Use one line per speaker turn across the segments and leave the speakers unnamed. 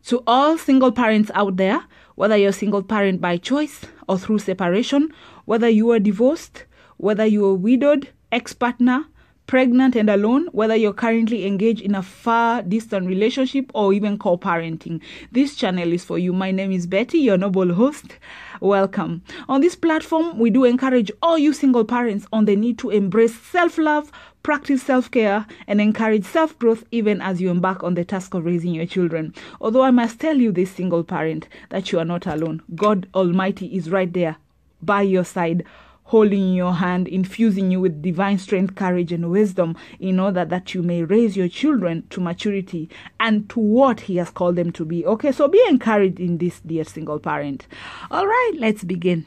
To all single parents out there, whether you're a single parent by choice or through separation, whether you are divorced, whether you are widowed, ex-partner, pregnant and alone, whether you're currently engaged in a far distant relationship or even co-parenting, this channel is for you. My name is Betty, your noble host. Welcome. On this platform, we do encourage all you single parents on the need to embrace self-love, practice self-care, and encourage self-growth even as you embark on the task of raising your children. Although I must tell you, this single parent, that you are not alone. God Almighty is right there by your side, holding your hand, infusing you with divine strength, courage, and wisdom in order that you may raise your children to maturity and to what He has called them to be. Okay, so be encouraged in this, dear single parent. All right, let's begin.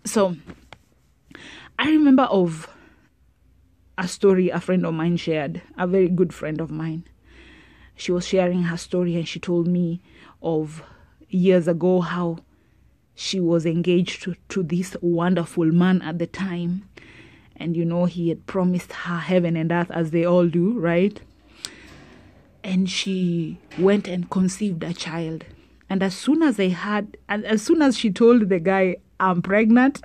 So, I remember of a story a friend of mine shared, a very good friend of mine. She was sharing her story and she told me of years ago how she was engaged to this wonderful man at the time. And he had promised her heaven and earth, as they all do, right? And she went and conceived a child. And as soon as she told the guy, I'm pregnant,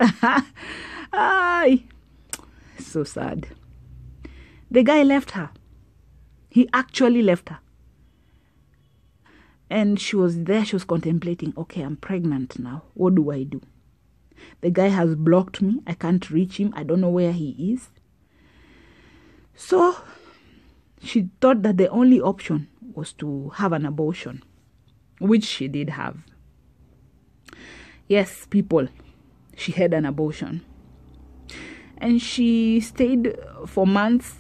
so sad. The guy left her. He actually left her. And she was there, she was contemplating, okay, I'm pregnant now. What do I do? The guy has blocked me. I can't reach him. I don't know where he is. So she thought that the only option was to have an abortion, which she did have. Yes, people, she had an abortion. And she stayed for months,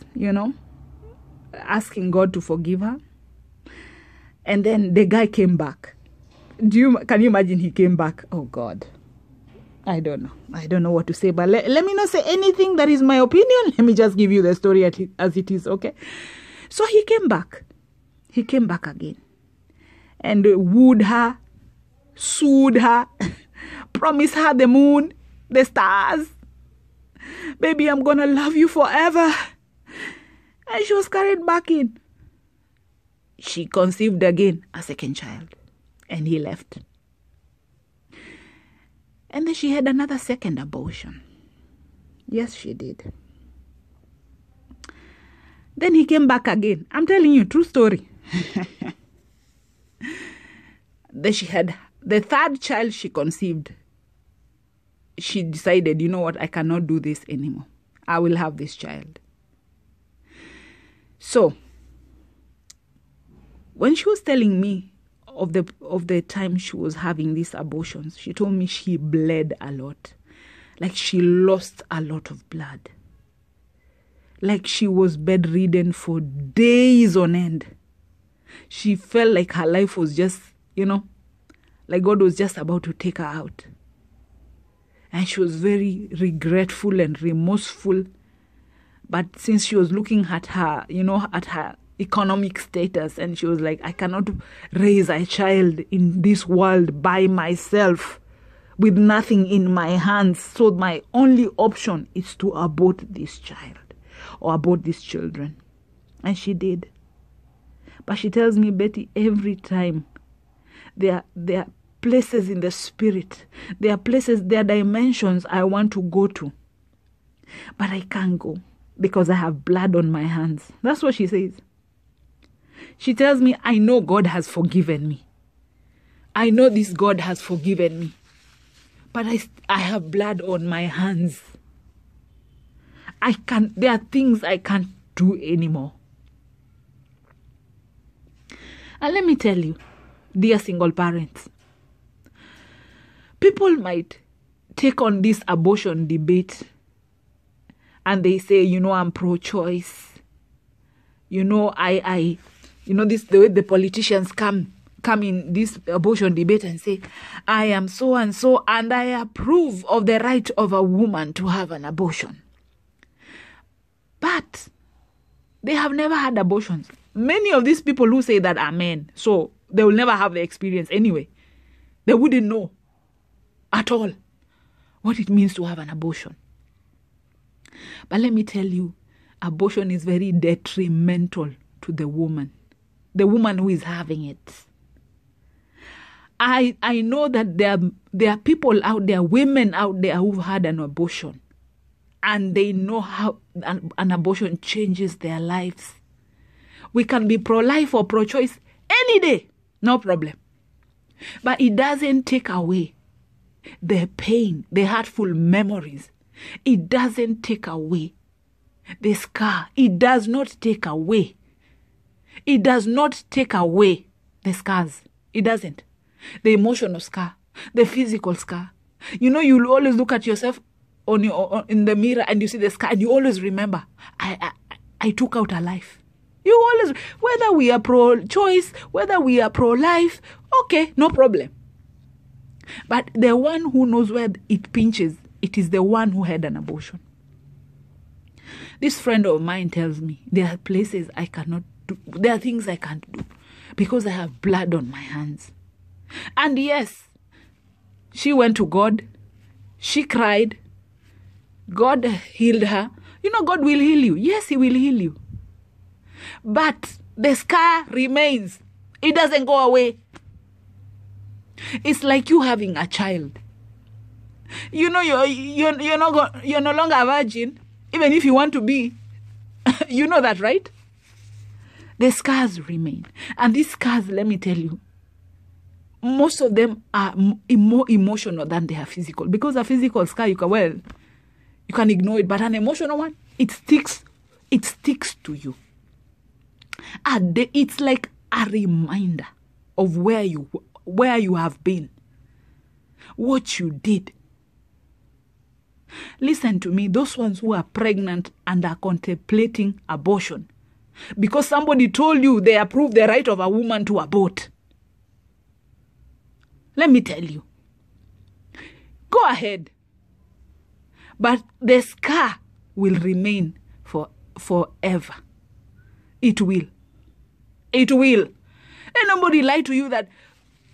asking God to forgive her. And then the guy came back. Can you imagine he came back? Oh, God. I don't know. I don't know what to say. But let me not say anything that is my opinion. Let me just give you the story as it is, okay? So he came back. He came back again. And wooed her, sued her, promised her the moon, the stars. Baby, I'm going to love you forever. And she was carried back in. She conceived again a second child, and he left. And then she had another second abortion. Yes, she did. Then he came back again. I'm telling you, true story. Then she had the third child she conceived. She decided, you know what, I cannot do this anymore. I will have this child. So, when she was telling me of the time she was having these abortions, she told me she bled a lot. Like she lost a lot of blood. Like she was bedridden for days on end. She felt like her life was just, like God was just about to take her out. And she was very regretful and remorseful. But since she was looking at her, at her economic status, and she was like, I cannot raise a child in this world by myself with nothing in my hands, so my only option is to abort this child or abort these children. And she did. But she tells me, Betty, every time there are places in the spirit, there are dimensions I want to go to, but I can't go because I have blood on my hands. That's what she says. She tells me, I know God has forgiven me. I know this God has forgiven me. But I have blood on my hands. There are things I can't do anymore. And let me tell you, dear single parents, people might take on this abortion debate and they say, I'm pro-choice. This the way the politicians come in this abortion debate and say, I am so and so, and I approve of the right of a woman to have an abortion. But they have never had abortions. Many of these people who say that are men, so they will never have the experience anyway. They wouldn't know at all what it means to have an abortion. But let me tell you, abortion is very detrimental to the woman who is having it. I know that there are people out there, women out there who've had an abortion, and they know how an abortion changes their lives. We can be pro-life or pro-choice any day, no problem. But it doesn't take away the pain, the hurtful memories. It doesn't take away the scar. It does not take away. It does not take away the scars. It doesn't. The emotional scar, the physical scar. You know, you'll always look at yourself in the mirror and you see the scar, and you always remember, I took out a life. You always, whether we are pro-choice, whether we are pro-life, okay, no problem. But the one who knows where it pinches, it is the one who had an abortion. This friend of mine tells me there are places I cannot do. There are things I can't do because I have blood on my hands. And yes, she went to God. She cried. God healed her. You know, God will heal you. Yes, He will heal you. But the scar remains. It doesn't go away. It's like you having a child. You know, you're no longer a virgin, even if you want to be. You know that, right? The scars remain. And these scars, let me tell you, most of them are more emotional than they are physical. Because a physical scar, you can ignore it. But an emotional one, it sticks to you. And it's like a reminder of where you have been, what you did. Listen to me, those ones who are pregnant and are contemplating abortion because somebody told you they approve the right of a woman to abort. Let me tell you, go ahead. But the scar will remain forever. It will. It will. And nobody lie to you that,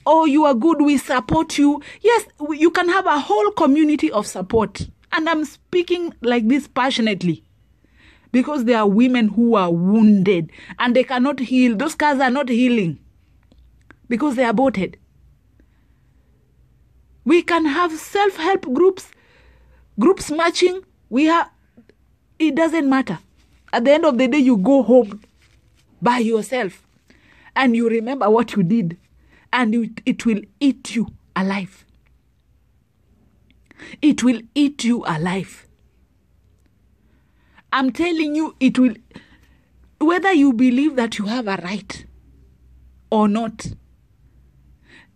oh, you are good, we support you. Yes, you can have a whole community of support. And I'm speaking like this passionately. Because there are women who are wounded and they cannot heal. Those scars are not healing. Because they are aborted. We can have self-help groups matching. It doesn't matter. At the end of the day, you go home by yourself and you remember what you did, and it will eat you alive. It will eat you alive. I'm telling you, it will, whether you believe that you have a right or not,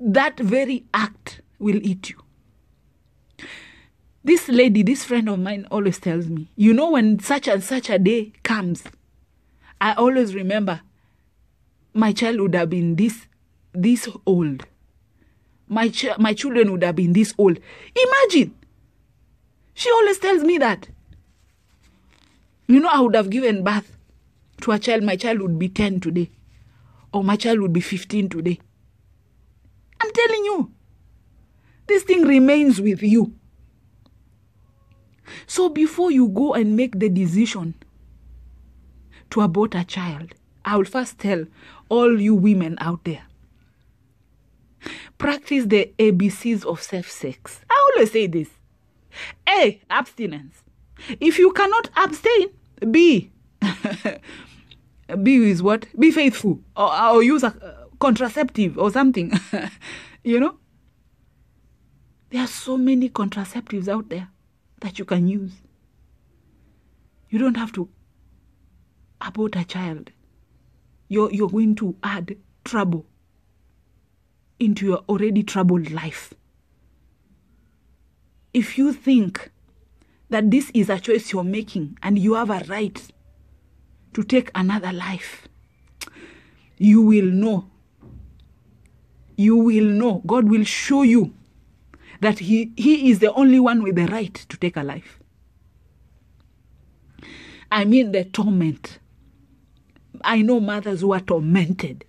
that very act will eat you. This lady, this friend of mine always tells me, you know, when such and such a day comes, I always remember my child would have been this old. My children would have been this old. Imagine. She always tells me that. You know, I would have given birth to a child. My child would be 10 today. Or my child would be 15 today. I'm telling you. This thing remains with you. So before you go and make the decision to abort a child, I will first tell all you women out there, practice the ABCs of safe sex. I always say this. A, abstinence. If you cannot abstain, B. B is what? Be faithful. Or use a contraceptive or something. You know? There are so many contraceptives out there that you can use. You don't have to abort a child. You're going to add trouble into your already troubled life. If you think that this is a choice you're making and you have a right to take another life, you will know. You will know. God will show you that He is the only one with the right to take a life. I mean the torment. I know mothers who are tormented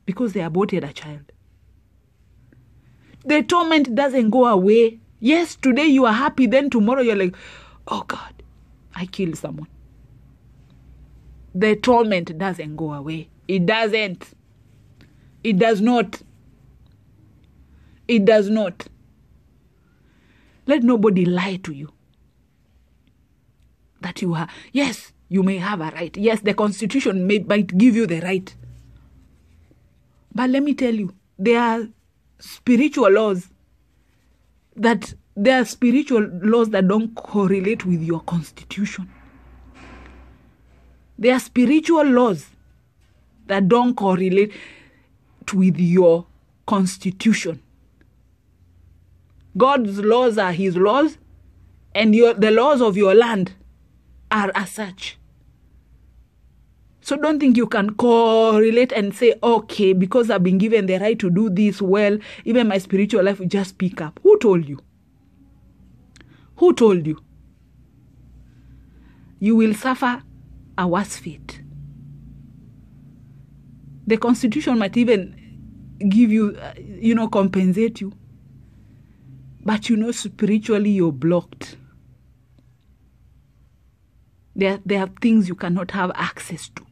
because they aborted a child. The torment doesn't go away. Yes, today you are happy, then tomorrow you're like, oh God, I killed someone. The torment doesn't go away. It doesn't. It does not. It does not. Let nobody lie to you. That you are, yes, you may have a right. Yes, the Constitution might give you the right. But let me tell you, there are spiritual laws that don't correlate with your Constitution. There are spiritual laws that don't correlate with your Constitution. God's laws are his laws, and the laws of your land are as such. So don't think you can correlate and say, okay, because I've been given the right to do this, well, even my spiritual life will just pick up. Who told you? Who told you? You will suffer a worse fate. The Constitution might even give you, compensate you. But spiritually you're blocked. There are things you cannot have access to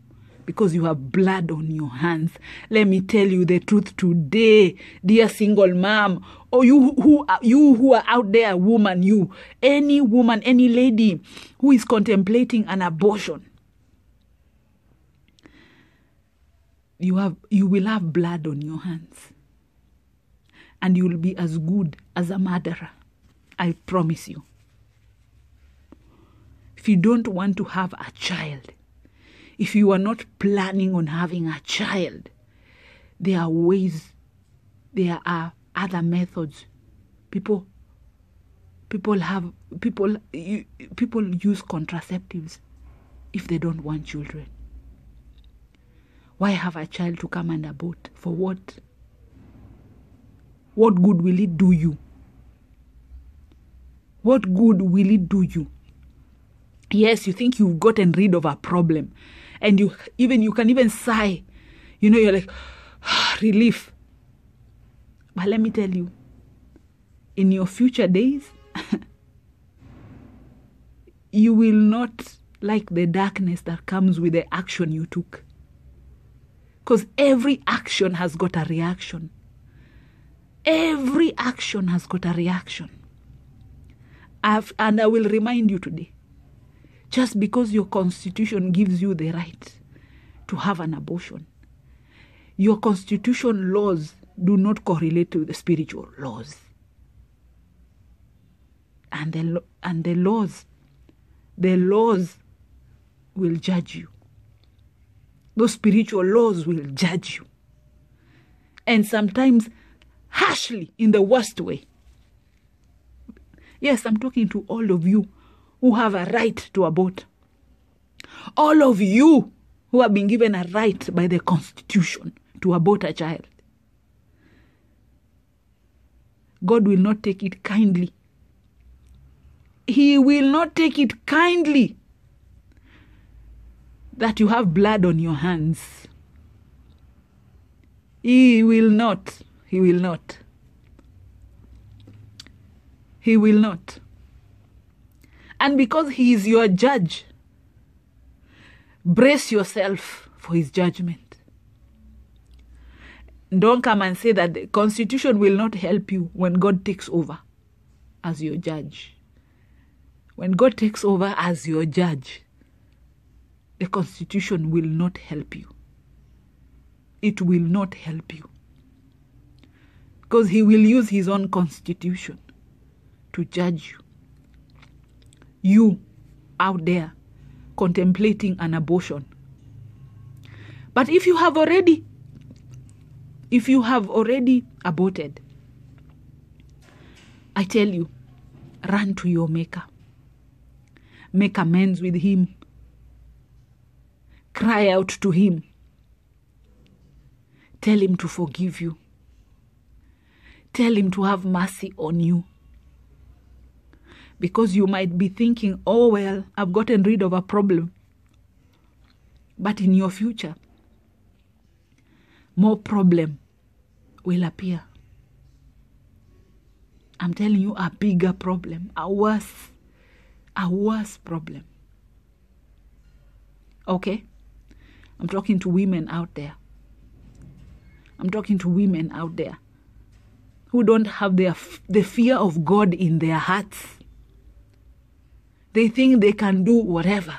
because you have blood on your hands. Let me tell you the truth today, dear single mom, or you who are out there, woman, any woman, any lady who is contemplating an abortion. You will have blood on your hands. And you will be as good as a murderer. I promise you. If you don't want to have a child, if you are not planning on having a child, there are ways, there are other methods. People use contraceptives if they don't want children. Why have a child to come and abort? For what? What good will it do you? What good will it do you? Yes, you think you've gotten rid of a problem. And you can even sigh. You're like, relief. But let me tell you, in your future days, you will not like the darkness that comes with the action you took. Because every action has got a reaction. Every action has got a reaction. And I will remind you today, just because your Constitution gives you the right to have an abortion, your Constitution laws do not correlate to the spiritual laws. And the laws will judge you. Those spiritual laws will judge you. And sometimes harshly, in the worst way. Yes, I'm talking to all of you who have a right to abort. All of you who have been given a right by the Constitution to abort a child. God will not take it kindly. He will not take it kindly that you have blood on your hands. He will not. He will not. He will not. And because he is your judge, brace yourself for his judgment. Don't come and say that the Constitution will not help you when God takes over as your judge. When God takes over as your judge, the Constitution will not help you. It will not help you. Because he will use his own Constitution to judge you. You out there contemplating an abortion. But if you have already aborted, I tell you, run to your Maker. Make amends with him. Cry out to him. Tell him to forgive you. Tell him to have mercy on you. Because you might be thinking, oh well, I've gotten rid of a problem. But in your future, more problem will appear. I'm telling you, a bigger problem, a worse problem. Okay? I'm talking to women out there. I'm talking to women out there who don't have the fear of God in their hearts. They think they can do whatever.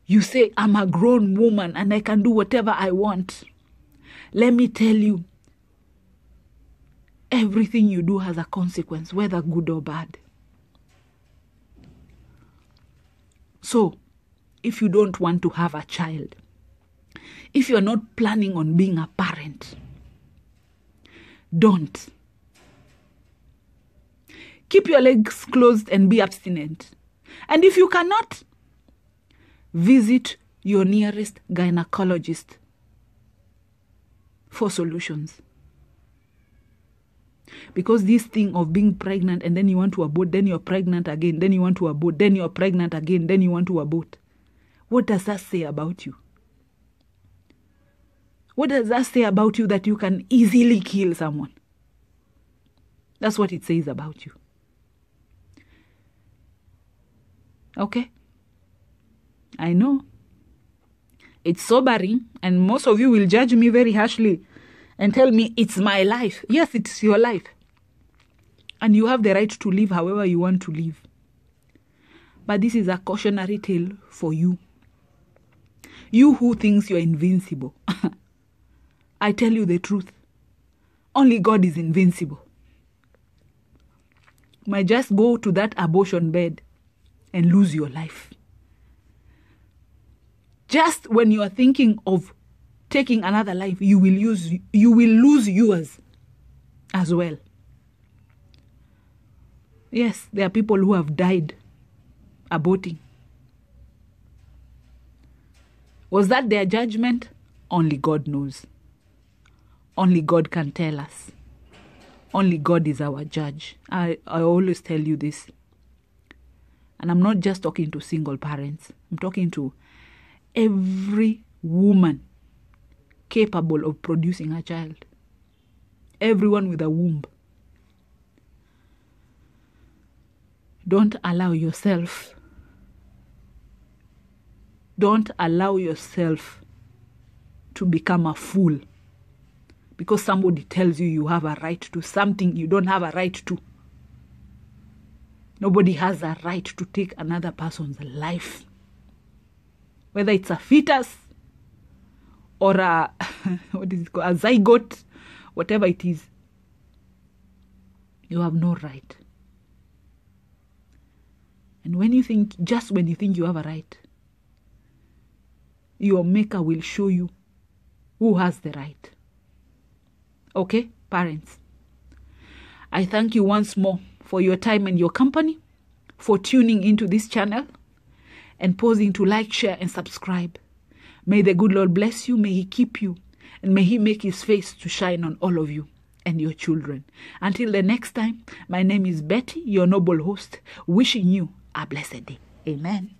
You say, I'm a grown woman and I can do whatever I want. Let me tell you, everything you do has a consequence, whether good or bad. So, if you don't want to have a child, if you're not planning on being a parent, don't. Keep your legs closed and be abstinent. And if you cannot, visit your nearest gynecologist for solutions. Because this thing of being pregnant and then you want to abort, then you're pregnant again, then you want to abort, then you're pregnant again, then you want to abort. What does that say about you? What does that say about you that you can easily kill someone? That's what it says about you. Okay? I know. It's sobering, and most of you will judge me very harshly and tell me it's my life. Yes, it's your life. And you have the right to live however you want to live. But this is a cautionary tale for you. You who thinks you're invincible. I tell you the truth. Only God is invincible. You might just go to that abortion bed and lose your life. Just when you are thinking of taking another life, you will lose yours as well. Yes, there are people who have died aborting. Was that their judgment? Only God knows. Only God can tell us. Only God is our judge. I always tell you this. And I'm not just talking to single parents. I'm talking to every woman capable of producing a child. Everyone with a womb. Don't allow yourself to become a fool because somebody tells you you have a right to something you don't have a right to. Nobody has a right to take another person's life. Whether it's a fetus or a zygote, whatever it is, you have no right. And when you think you have a right, your maker will show you who has the right. Okay, parents? I thank you once more for your time and your company, for tuning into this channel and pausing to like, share, and subscribe. May the good Lord bless you, may He keep you, and may He make His face to shine on all of you and your children. Until the next time, my name is Betty, your noble host, wishing you a blessed day. Amen.